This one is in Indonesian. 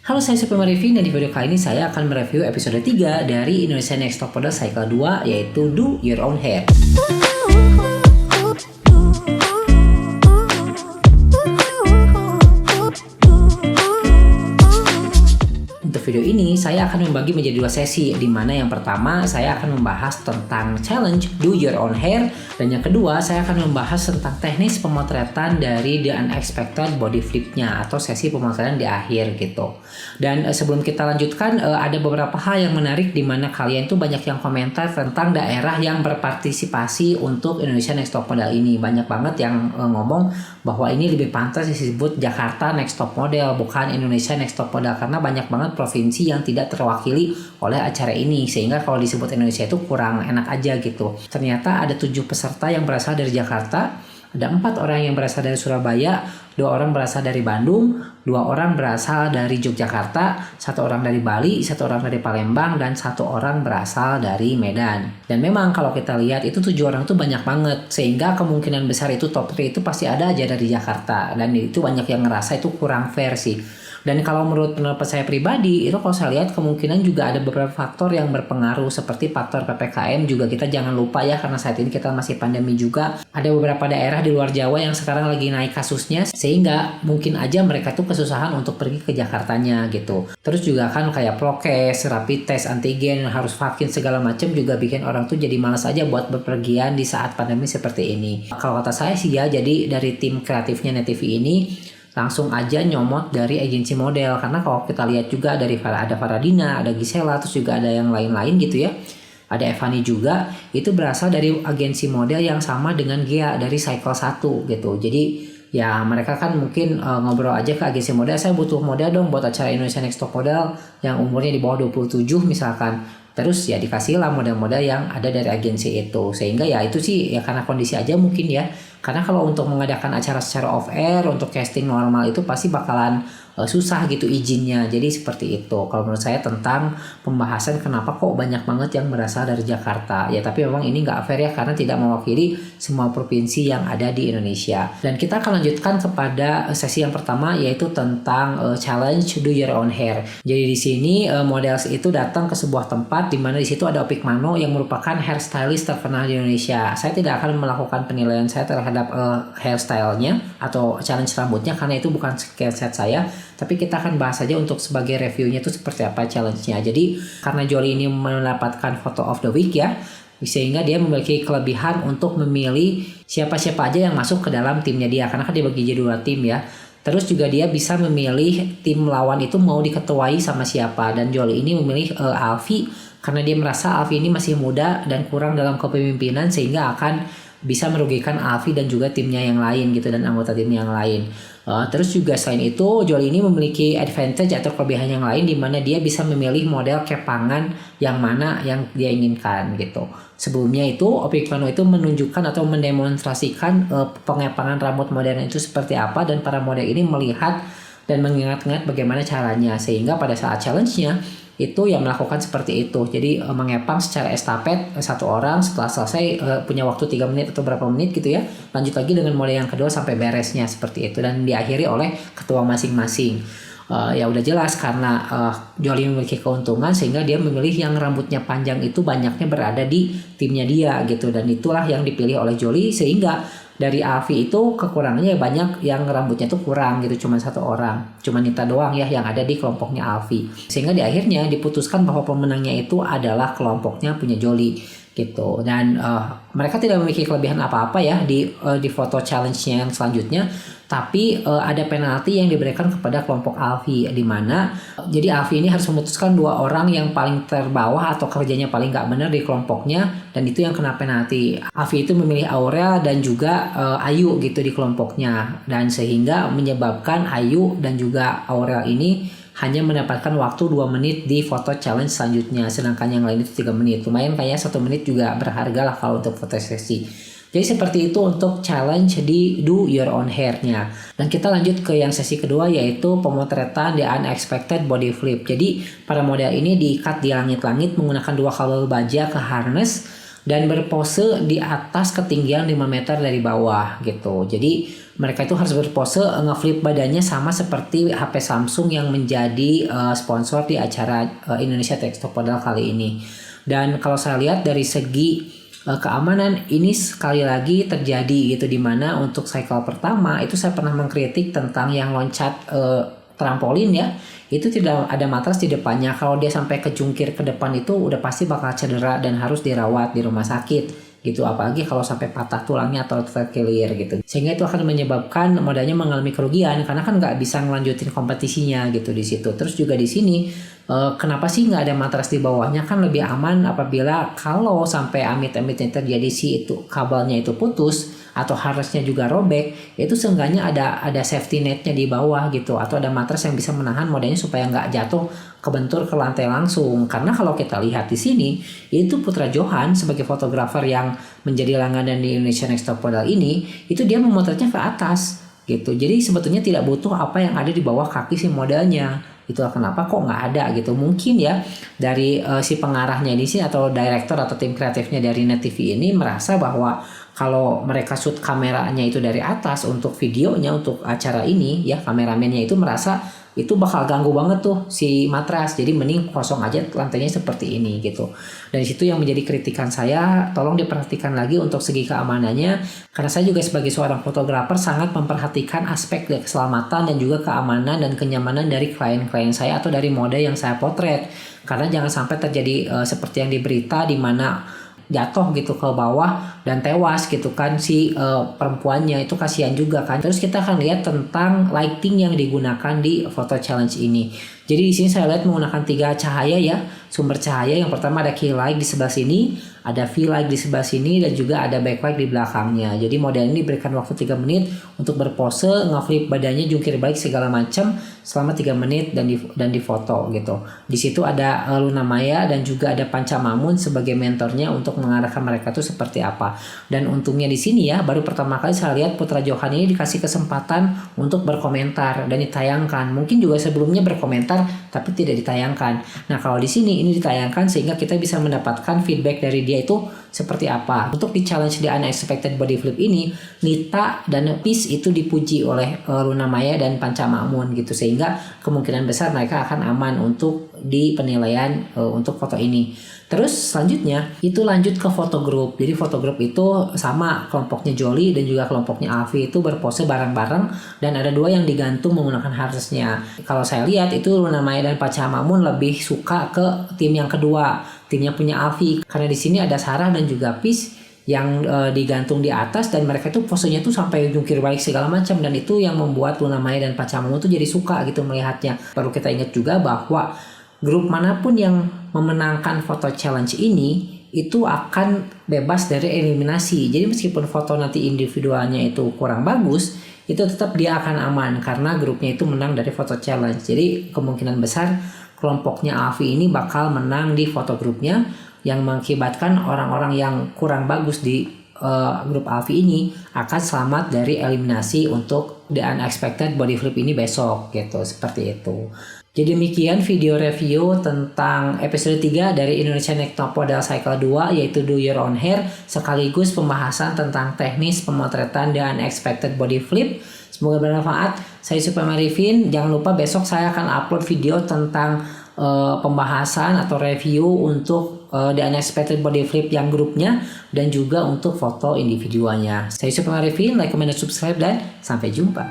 Halo, saya Suprema Revin, dan di video kali ini saya akan mereview episode 3 dari Indonesia Next Top Model Cycle 2, yaitu Do Your Own Hair. Untuk video ini saya akan membagi menjadi dua sesi, di mana yang pertama saya akan membahas tentang challenge Do Your Own Hair, dan yang kedua saya akan membahas tentang teknis pemotretan dari The Unexpected Body Flip-nya atau sesi pemotretan di akhir gitu. Dan sebelum kita lanjutkan, ada beberapa hal yang menarik di mana kalian tuh banyak yang komentar tentang daerah yang berpartisipasi untuk Indonesia Next Top Model ini. Banyak banget yang ngomong bahwa ini lebih pantas disebut Jakarta Next Top Model, bukan Indonesia Next Top Model, karena banyak banget provinsi yang tidak terwakili oleh acara ini, sehingga kalau disebut Indonesia itu kurang enak aja gitu. Ternyata ada 7 peserta yang berasal dari Jakarta, ada 4 orang yang berasal dari Surabaya, 2 orang berasal dari Bandung, 2 orang berasal dari Yogyakarta, 1 orang dari Bali, 1 orang dari Palembang, dan 1 orang berasal dari Medan. Dan memang kalau kita lihat itu 7 orang itu banyak banget, sehingga kemungkinan besar itu top 3 itu pasti ada aja dari Jakarta, dan itu banyak yang ngerasa itu kurang fair sih. Dan kalau menurut pendapat saya pribadi, itu kalau saya lihat kemungkinan juga ada beberapa faktor yang berpengaruh, seperti faktor PPKM juga kita jangan lupa ya, karena saat ini kita masih pandemi juga. Ada beberapa daerah di luar Jawa yang sekarang lagi naik kasusnya, sehingga mungkin aja mereka tuh kesusahan untuk pergi ke Jakartanya gitu. Terus juga kan kayak prokes, rapid test, antigen, harus vaksin segala macam juga bikin orang tuh jadi malas aja buat bepergian di saat pandemi seperti ini. Kalau kata saya sih ya, jadi dari tim kreatifnya Net TV ini langsung aja nyomot dari agensi model, karena kalau kita lihat juga dari ada Faradina, ada Gisela, terus juga ada yang lain-lain gitu ya, ada Evani juga, itu berasal dari agensi model yang sama dengan Gia dari Cycle 1 gitu. Jadi ya mereka kan mungkin ngobrol aja ke agensi model, saya butuh model dong buat acara Indonesia Next Top Model yang umurnya di bawah 27 misalkan. Terus ya dikasih lah model-model yang ada dari agensi itu, sehingga ya itu sih ya karena kondisi aja mungkin ya. Karena kalau untuk mengadakan acara secara off air untuk casting normal itu pasti bakalan susah gitu izinnya. Jadi seperti itu kalau menurut saya tentang pembahasan kenapa kok banyak banget yang berasal dari Jakarta ya. Tapi memang ini nggak fair ya, karena tidak mewakili semua provinsi yang ada di Indonesia. Dan kita akan lanjutkan kepada sesi yang pertama, yaitu tentang challenge Do Your Own Hair. Jadi di sini models itu datang ke sebuah tempat di mana di situ ada Opik Mano yang merupakan hairstylist terkenal di Indonesia. Saya tidak akan melakukan penilaian saya terhadap hairstylenya atau challenge rambutnya, karena itu bukan skill set saya. Tapi kita akan bahas saja untuk sebagai reviewnya itu seperti apa challenge-nya. Jadi karena Jolie ini mendapatkan photo of the week ya, sehingga dia memiliki kelebihan untuk memilih siapa-siapa aja yang masuk ke dalam timnya dia, karena kan dia bagi jadi 2 tim ya. Terus juga dia bisa memilih tim lawan itu mau diketuai sama siapa, dan Jolie ini memilih Alfie karena dia merasa Alfie ini masih muda dan kurang dalam kepemimpinan, sehingga akan bisa merugikan Alfie dan juga timnya yang lain gitu, dan anggota tim yang lain. Terus juga selain itu Jolie ini memiliki advantage atau kelebihan yang lain, di mana dia bisa memilih model kepangan yang mana yang dia inginkan gitu. Sebelumnya itu Opik Mano itu menunjukkan atau mendemonstrasikan pengepangan rambut modern itu seperti apa, dan para model ini melihat dan mengingat-ingat bagaimana caranya, sehingga pada saat challenge-nya itu yang melakukan seperti itu. Jadi mengepang secara estafet 1 orang, setelah selesai punya waktu 3 menit atau berapa menit gitu ya, lanjut lagi dengan model yang kedua sampai beresnya seperti itu, dan diakhiri oleh ketua masing-masing. Ya udah jelas karena Jolie memiliki keuntungan, sehingga dia memilih yang rambutnya panjang itu banyaknya berada di timnya dia gitu, dan itulah yang dipilih oleh Jolie, sehingga dari Alfie itu kekurangannya banyak yang rambutnya tuh kurang gitu, cuma 1 orang, cuma Nita doang ya yang ada di kelompoknya Alfie, sehingga di akhirnya diputuskan bahwa pemenangnya itu adalah kelompoknya punya Jolie gitu. Dan mereka tidak memiliki kelebihan apa-apa ya di foto challenge-nya yang selanjutnya, tapi ada penalti yang diberikan kepada kelompok Alfie, di mana jadi Alfie ini harus memutuskan 2 orang yang paling terbawah atau kerjanya paling nggak benar di kelompoknya, dan itu yang kena penalti. Alfie itu memilih Aurel dan juga Ayu gitu di kelompoknya, dan sehingga menyebabkan Ayu dan juga Aurel ini hanya mendapatkan waktu 2 menit di foto challenge selanjutnya, sedangkan yang lain itu 3 menit. Lumayan kayak 1 menit juga berharga lah kalau untuk foto sesi. Jadi seperti itu untuk challenge di Do Your Own Hair-nya. Dan kita lanjut ke yang sesi kedua, yaitu pemotretan The Unexpected Body Flip. Jadi para model ini diikat di langit-langit menggunakan 2 kabel baja ke harness, dan berpose di atas ketinggian 5 meter dari bawah gitu. Jadi mereka itu harus berpose ngeflip badannya sama seperti HP Samsung yang menjadi sponsor di acara Indonesia Tech Talk Model kali ini. Dan kalau saya lihat dari segi keamanan ini sekali lagi terjadi gitu, dimana untuk cycle pertama itu saya pernah mengkritik tentang yang loncat trampolin ya, itu tidak ada matras di depannya. Kalau dia sampai kejungkir ke depan itu udah pasti bakal cedera dan harus dirawat di rumah sakit gitu, apalagi kalau sampai patah tulangnya atau terkilir gitu, sehingga itu akan menyebabkan modalnya mengalami kerugian karena kan nggak bisa ngelanjutin kompetisinya gitu di situ. Terus juga di sini kenapa sih nggak ada matras di bawahnya, kan lebih aman apabila kalau sampai amit-amitnya terjadi si itu kabelnya itu putus atau harnessnya juga robek, itu seenggaknya ada safety netnya di bawah gitu, atau ada matras yang bisa menahan modalnya supaya nggak jatuh kebentur ke lantai langsung. Karena kalau kita lihat di sini, itu Putra Johan sebagai fotografer yang menjadi langganan di Indonesia Next Top Model ini, itu dia memotretnya ke atas gitu. Jadi sebetulnya tidak butuh apa yang ada di bawah kaki si modelnya. Itulah kenapa kok nggak ada gitu. Mungkin ya dari si pengarahnya di sini atau director atau tim kreatifnya dari Net TV ini merasa bahwa kalau mereka shoot kameranya itu dari atas untuk videonya, untuk acara ini ya, kameramennya itu merasa itu bakal ganggu banget tuh si matras. Jadi mending kosong aja lantainya seperti ini gitu. Dan situ yang menjadi kritikan saya, tolong diperhatikan lagi untuk segi keamanannya. Karena saya juga sebagai seorang fotografer sangat memperhatikan aspek keselamatan dan juga keamanan dan kenyamanan dari klien-klien saya atau dari model yang saya potret. Karena jangan sampai terjadi seperti yang di berita di mana jatuh gitu ke bawah dan tewas gitu kan si perempuannya, itu kasihan juga kan. Terus kita akan lihat tentang lighting yang digunakan di foto challenge ini. Jadi di sini saya lihat menggunakan 3 cahaya ya, sumber cahaya. Yang pertama ada key light di sebelah sini, ada V light di sebelah sini, dan juga ada backlight di belakangnya. Jadi model ini diberikan waktu 3 menit untuk berpose, ngeflip badannya, jungkir balik segala macam selama 3 menit dan difoto gitu. Di situ ada Luna Maya dan juga ada Panca Mamun sebagai mentornya untuk mengarahkan mereka tuh seperti apa. Dan untungnya di sini ya, baru pertama kali saya lihat Putra Johan ini dikasih kesempatan untuk berkomentar dan ditayangkan. Mungkin juga sebelumnya berkomentar tapi tidak ditayangkan. Nah, kalau di sini ini ditayangkan sehingga kita bisa mendapatkan feedback dari dia itu seperti apa. Untuk di challenge di Unexpected Body Flip ini, Nita dan Peace itu dipuji oleh Luna Maya dan Panca Mamun gitu, sehingga kemungkinan besar mereka akan aman untuk di penilaian untuk foto ini. Terus selanjutnya itu lanjut ke foto group. Jadi foto group itu sama, kelompoknya Jolly dan juga kelompoknya Alfi itu berpose bareng-bareng dan ada 2 yang digantung menggunakan harnessnya. Kalau saya lihat itu Luna Maya dan Panca Mamun lebih suka ke tim yang kedua, timnya punya Alfi, karena di sini ada Sarah dan juga Peace yang digantung di atas dan mereka tuh posenya tuh sampai jungkir balik segala macam, dan itu yang membuat Luna Maya dan Panca Mamun tuh jadi suka gitu melihatnya. Perlu kita ingat juga bahwa grup manapun yang memenangkan foto challenge ini itu akan bebas dari eliminasi. Jadi meskipun foto nanti individualnya itu kurang bagus, itu tetap dia akan aman karena grupnya itu menang dari foto challenge. Jadi kemungkinan besar kelompoknya Alfi ini bakal menang di foto grupnya, yang mengakibatkan orang-orang yang kurang bagus di grup Alfi ini akan selamat dari eliminasi untuk The Unexpected Body Flip ini besok gitu, seperti itu. Jadi demikian video review tentang episode 3 dari Indonesia Next Top Model Cycle 2, yaitu Do Your Own Hair, sekaligus pembahasan tentang teknis pemotretan The Unexpected Body Flip. Semoga bermanfaat. Saya Supam Arifin. Jangan lupa besok saya akan upload video tentang pembahasan atau review untuk The Unexpected Body Flip yang grupnya dan juga untuk foto individualnya. Saya Supam Arifin, like, comment, dan subscribe, dan sampai jumpa.